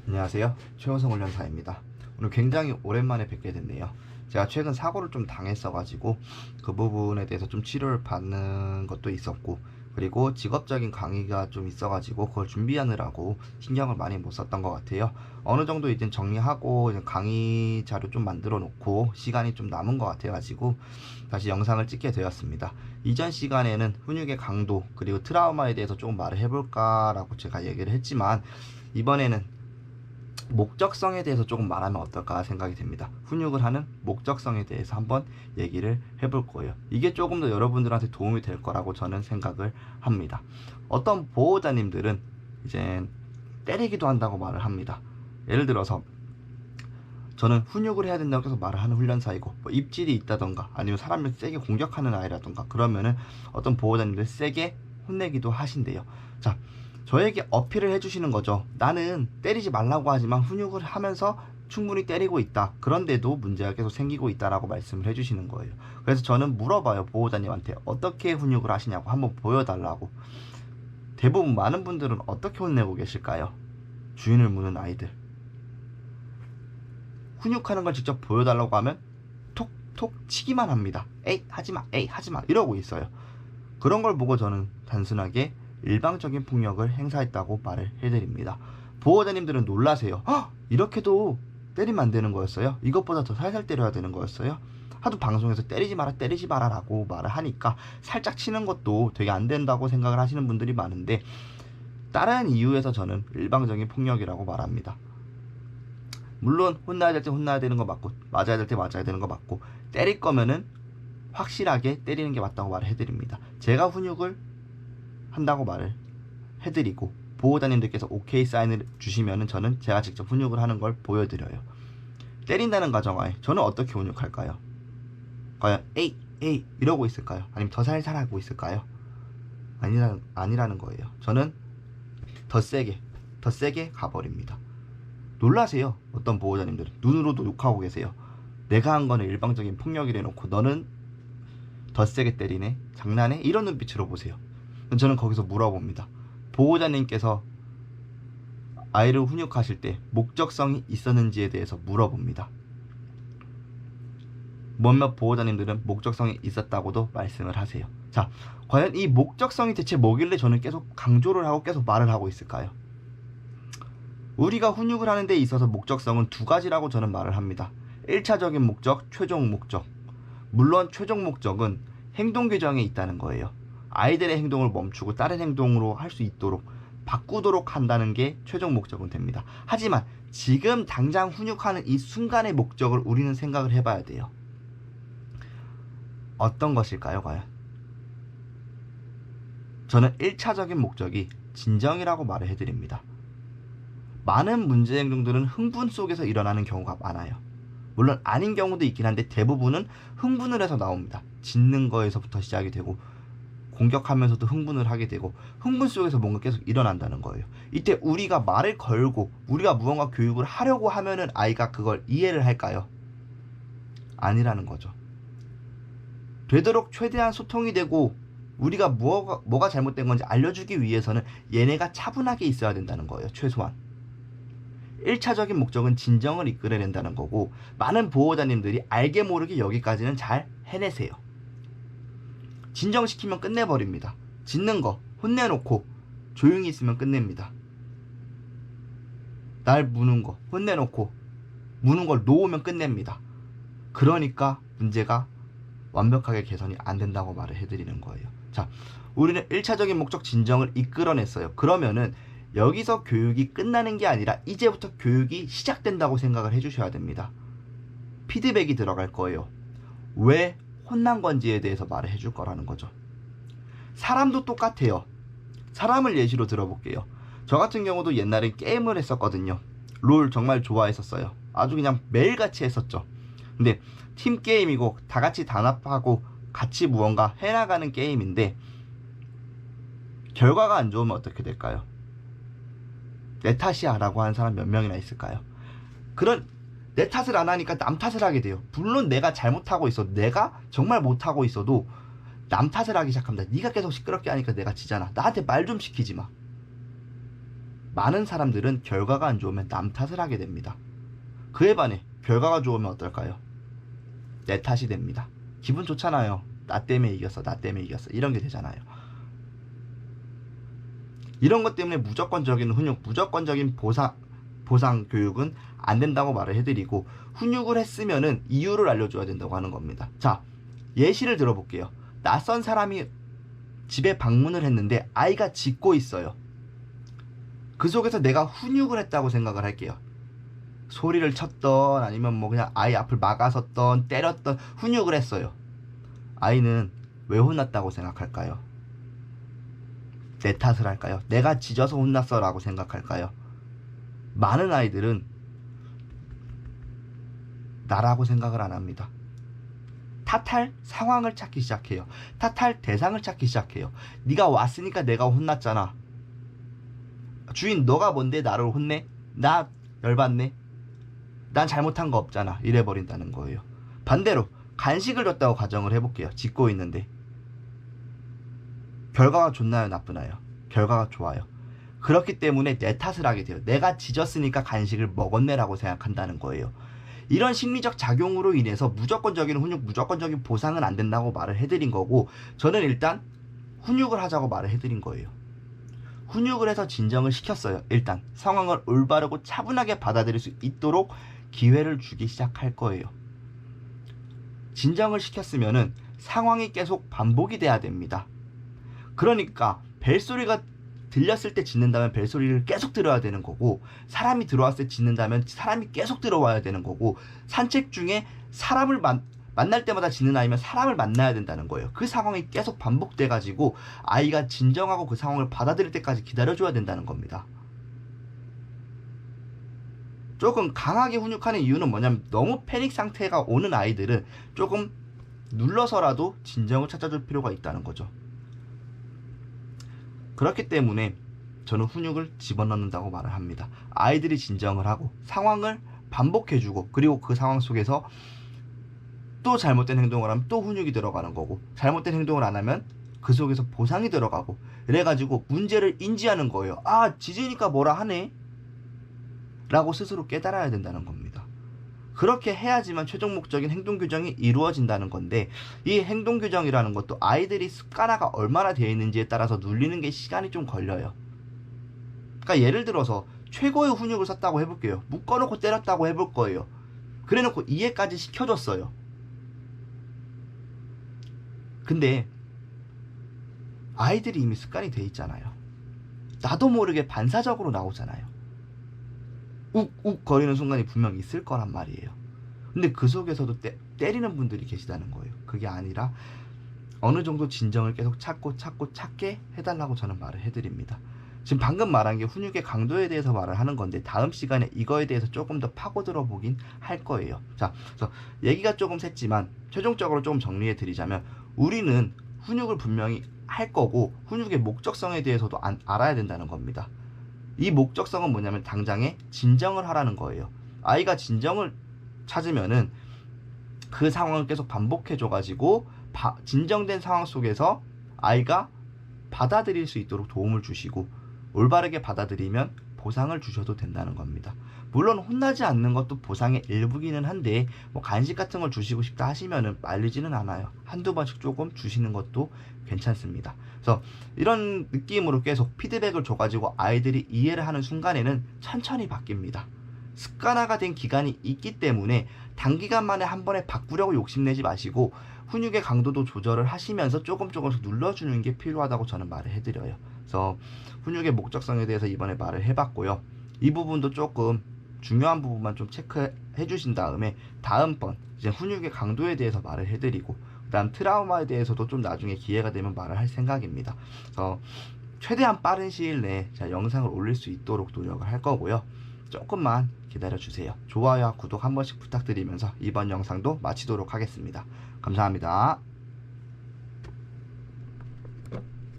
안녕하세요. 최호성 훈련사입니다. 오늘 굉장히 오랜만에 뵙게 됐네요. 제가 최근 사고를 좀 당했어가지고 그 부분에 대해서 좀 치료를 받는 것도 있었고, 그리고 직업적인 강의가 좀 있어가지고 그걸 준비하느라고 신경을 많이 못 썼던 것 같아요. 어느 정도 이제 정리하고 이제 강의 자료 좀 만들어 놓고 시간이 좀 남은 것 같아가지고 다시 영상을 찍게 되었습니다. 이전 시간에는 훈육의 강도 그리고 트라우마에 대해서 조금 말을 해볼까라고 제가 얘기를 했지만, 이번에는 목적성에 대해서 조금 말하면 어떨까 생각이 됩니다. 훈육을 하는 목적성에 대해서 한번 얘기를 해볼 거예요. 이게 조금 더 여러분들한테 도움이 될 거라고 저는 생각을 합니다. 어떤 보호자님들은 이제 때리기도 한다고 말을 합니다. 예를 들어서 저는 훈육을 해야 된다고 계속 말을 하는 훈련사이고, 뭐 입질이 있다던가 아니면 사람을 세게 공격하는 아이라던가 그러면은 어떤 보호자님들 세게 혼내기도 하신대요. 자, 저에게 어필을 해주시는 거죠. 나는 때리지 말라고 하지만 훈육을 하면서 충분히 때리고 있다. 그런데도 문제가 계속 생기고 있다라고 말씀을 해주시는 거예요. 그래서 저는 물어봐요. 보호자님한테 어떻게 훈육을 하시냐고 한번 보여달라고. 대부분 많은 분들은 어떻게 혼내고 계실까요? 주인을 무는 아이들. 훈육하는 걸 직접 보여달라고 하면 톡톡 치기만 합니다. 에이 하지마, 에이 하지마 이러고 있어요. 그런 걸 보고 저는 단순하게 일방적인 폭력을 행사했다고 말을 해드립니다. 보호자님들은 놀라세요. 이렇게도 때리면 안 되는 거였어요? 이것보다 더 살살 때려야 되는 거였어요? 하도 방송에서 때리지 마라 때리지 마라 라고 말을 하니까 살짝 치는 것도 되게 안 된다고 생각을 하시는 분들이 많은데, 다른 이유에서 저는 일방적인 폭력이라고 말합니다. 물론 혼나야 될 때 혼나야 되는 거 맞고, 맞아야 될 때 맞아야 되는 거 맞고, 때릴 거면은 확실하게 때리는 게 맞다고 말을 해드립니다. 제가 훈육을 한다고 말을 해드리고 보호자님들께서 오케이 사인을 주시면은 저는 제가 직접 훈육을 하는 걸 보여드려요. 때린다는 가정하에 저는 어떻게 훈육할까요? 과연 에이 에이 이러고 있을까요? 아니면 더 살살 하고 있을까요? 아니라는 거예요. 저는 더 세게 가버립니다. 놀라세요. 어떤 보호자님들은 눈으로도 욕하고 계세요. 내가 한 거는 일방적인 폭력이래 놓고 너는 더 세게 때리네? 장난해? 이런 눈빛으로 보세요. 저는 거기서 물어봅니다. 보호자님께서 아이를 훈육하실 때 목적성이 있었는지에 대해서 물어봅니다. 몇몇 보호자님들은 목적성이 있었다고도 말씀을 하세요. 자, 과연 이 목적성이 대체 뭐길래 저는 계속 강조를 하고 계속 말을 하고 있을까요? 우리가 훈육을 하는 데 있어서 목적성은 두 가지라고 저는 말을 합니다. 1차적인 목적, 최종 목적. 물론 최종 목적은 행동 규정에 있다는 거예요. 아이들의 행동을 멈추고 다른 행동으로 할 수 있도록 바꾸도록 한다는 게 최종 목적은 됩니다. 하지만 지금 당장 훈육하는 이 순간의 목적을 우리는 생각을 해봐야 돼요. 어떤 것일까요, 과연? 저는 1차적인 목적이 진정이라고 말을 해드립니다. 많은 문제 행동들은 흥분 속에서 일어나는 경우가 많아요. 물론 아닌 경우도 있긴 한데 대부분은 흥분을 해서 나옵니다. 짖는 거에서부터 시작이 되고 공격하면서도 흥분을 하게 되고 흥분 속에서 뭔가 계속 일어난다는 거예요. 이때 우리가 말을 걸고 우리가 무언가 교육을 하려고 하면은 아이가 그걸 이해를 할까요? 아니라는 거죠. 되도록 최대한 소통이 되고 우리가 뭐가 잘못된 건지 알려주기 위해서는 얘네가 차분하게 있어야 된다는 거예요. 최소한 1차적인 목적은 진정을 이끌어낸다는 거고, 많은 보호자님들이 알게 모르게 여기까지는 잘 해내세요. 진정시키면 끝내버립니다. 짖는 거 혼내놓고 조용히 있으면 끝냅니다. 날 무는 거 혼내놓고 무는 걸 놓으면 끝냅니다. 그러니까 문제가 완벽하게 개선이 안 된다고 말을 해드리는 거예요. 자, 우리는 1차적인 목적 진정을 이끌어냈어요. 그러면은 여기서 교육이 끝나는 게 아니라 이제부터 교육이 시작된다고 생각을 해주셔야 됩니다. 피드백이 들어갈 거예요. 왜 혼난 건지에 대해서 말을 해줄 거라는 거죠. 사람도 똑같아요. 사람을 예시로 들어볼게요. 저 같은 경우도 옛날에 게임을 했었거든요. 롤 정말 좋아했었어요. 아주 그냥 매일같이 했었죠. 근데 팀 게임이고 다 같이 단합하고 같이 무언가 해나가는 게임인데 결과가 안 좋으면 어떻게 될까요? 내 탓이야 라고 하는 사람 몇 명이나 있을까요? 그런 내 탓을 안 하니까 남 탓을 하게 돼요. 물론 내가 잘못하고 있어도, 내가 정말 못하고 있어도 남 탓을 하기 시작합니다. 네가 계속 시끄럽게 하니까 내가 지잖아. 나한테 말 좀 시키지 마. 많은 사람들은 결과가 안 좋으면 남 탓을 하게 됩니다. 그에 반해 결과가 좋으면 어떨까요? 내 탓이 됩니다. 기분 좋잖아요. 나 때문에 이겼어, 나 때문에 이겼어, 이런 게 되잖아요. 이런 것 때문에 무조건적인 훈육, 무조건적인 보상 교육은 안 된다고 말을 해드리고, 훈육을 했으면은 이유를 알려줘야 된다고 하는 겁니다. 자, 예시를 들어볼게요. 낯선 사람이 집에 방문을 했는데 아이가 짖고 있어요. 그 속에서 내가 훈육을 했다고 생각을 할게요. 소리를 쳤던, 아니면 뭐 그냥 아이 앞을 막아섰던, 때렸던, 훈육을 했어요. 아이는 왜 혼났다고 생각할까요? 내 탓을 할까요? 내가 짖어서 혼났어 라고 생각할까요? 많은 아이들은 나라고 생각을 안 합니다. 탓할 상황을 찾기 시작해요. 탓할 대상을 찾기 시작해요. 네가 왔으니까 내가 혼났잖아. 주인, 너가 뭔데 나를 혼내? 나 열받네? 난 잘못한 거 없잖아. 이래버린다는 거예요. 반대로 간식을 줬다고 가정을 해볼게요. 짖고 있는데 결과가 좋나요, 나쁘나요? 결과가 좋아요. 그렇기 때문에 내 탓을 하게 돼요. 내가 짖었으니까 간식을 먹었네라고 생각한다는 거예요. 이런 심리적 작용으로 인해서 무조건적인 훈육, 무조건적인 보상은 안 된다고 말을 해드린 거고, 저는 일단 훈육을 하자고 말을 해드린 거예요. 훈육을 해서 진정을 시켰어요. 일단 상황을 올바르고 차분하게 받아들일 수 있도록 기회를 주기 시작할 거예요. 진정을 시켰으면은 상황이 계속 반복이 돼야 됩니다. 그러니까 벨소리가 들렸을 때 짖는다면 벨소리를 계속 들어야 되는 거고, 사람이 들어왔을 때 짖는다면 사람이 계속 들어와야 되는 거고, 산책 중에 사람을 만날 때마다 짖는 아이면 사람을 만나야 된다는 거예요. 그 상황이 계속 반복돼 가지고 아이가 진정하고 그 상황을 받아들일 때까지 기다려줘야 된다는 겁니다. 조금 강하게 훈육하는 이유는 뭐냐면, 너무 패닉 상태가 오는 아이들은 조금 눌러서라도 진정을 찾아줄 필요가 있다는 거죠. 그렇기 때문에 저는 훈육을 집어넣는다고 말을 합니다. 아이들이 진정을 하고 상황을 반복해주고, 그리고 그 상황 속에서 또 잘못된 행동을 하면 또 훈육이 들어가는 거고, 잘못된 행동을 안 하면 그 속에서 보상이 들어가고, 이래가지고 문제를 인지하는 거예요. 아, 짖으니까 뭐라 하네 라고 스스로 깨달아야 된다는 겁니다. 그렇게 해야지만 최종 목적인 행동 규정이 이루어진다는 건데, 이 행동 규정이라는 것도 아이들이 습관화가 얼마나 되어 있는지에 따라서 눌리는 게 시간이 좀 걸려요. 그러니까 예를 들어서 최고의 훈육을 썼다고 해볼게요. 묶어놓고 때렸다고 해볼 거예요. 그래놓고 이해까지 시켜줬어요. 근데 아이들이 이미 습관이 돼 있잖아요. 나도 모르게 반사적으로 나오잖아요. 욱욱 거리는 순간이 분명 있을 거란 말이에요. 근데 그 속에서도 때리는 분들이 계시다는 거예요. 그게 아니라 어느 정도 진정을 계속 찾게 해달라고 저는 말을 해드립니다. 지금 방금 말한 게 훈육의 강도에 대해서 말을 하는 건데, 다음 시간에 이거에 대해서 조금 더 파고들어 보긴 할 거예요. 자, 그래서 얘기가 조금 샜지만 최종적으로 조금 정리해 드리자면, 우리는 훈육을 분명히 할 거고, 훈육의 목적성에 대해서도 알아야 된다는 겁니다. 이 목적성은 뭐냐면 당장에 진정을 하라는 거예요. 아이가 진정을 찾으면은 그 상황을 계속 반복해줘가지고 진정된 상황 속에서 아이가 받아들일 수 있도록 도움을 주시고, 올바르게 받아들이면 보상을 주셔도 된다는 겁니다. 물론 혼나지 않는 것도 보상의 일부기는 한데, 뭐 간식 같은 걸 주시고 싶다 하시면은 말리지는 않아요. 한두 번씩 조금 주시는 것도 괜찮습니다. 그래서 이런 느낌으로 계속 피드백을 줘가지고 아이들이 이해를 하는 순간에는 천천히 바뀝니다. 습관화가 된 기간이 있기 때문에 단기간 만에 한 번에 바꾸려고 욕심내지 마시고, 훈육의 강도도 조절을 하시면서 조금씩 눌러주는 게 필요하다고 저는 말을 해드려요. 그래서 훈육의 목적성에 대해서 이번에 말을 해봤고요. 이 부분도 조금 중요한 부분만 좀 체크해 주신 다음에, 다음번 이제 훈육의 강도에 대해서 말을 해드리고, 그 다음 트라우마에 대해서도 좀 나중에 기회가 되면 말을 할 생각입니다. 그래서 최대한 빠른 시일 내에 제가 영상을 올릴 수 있도록 노력을 할 거고요. 조금만 기다려주세요. 좋아요와 구독 한 번씩 부탁드리면서 이번 영상도 마치도록 하겠습니다. 감사합니다.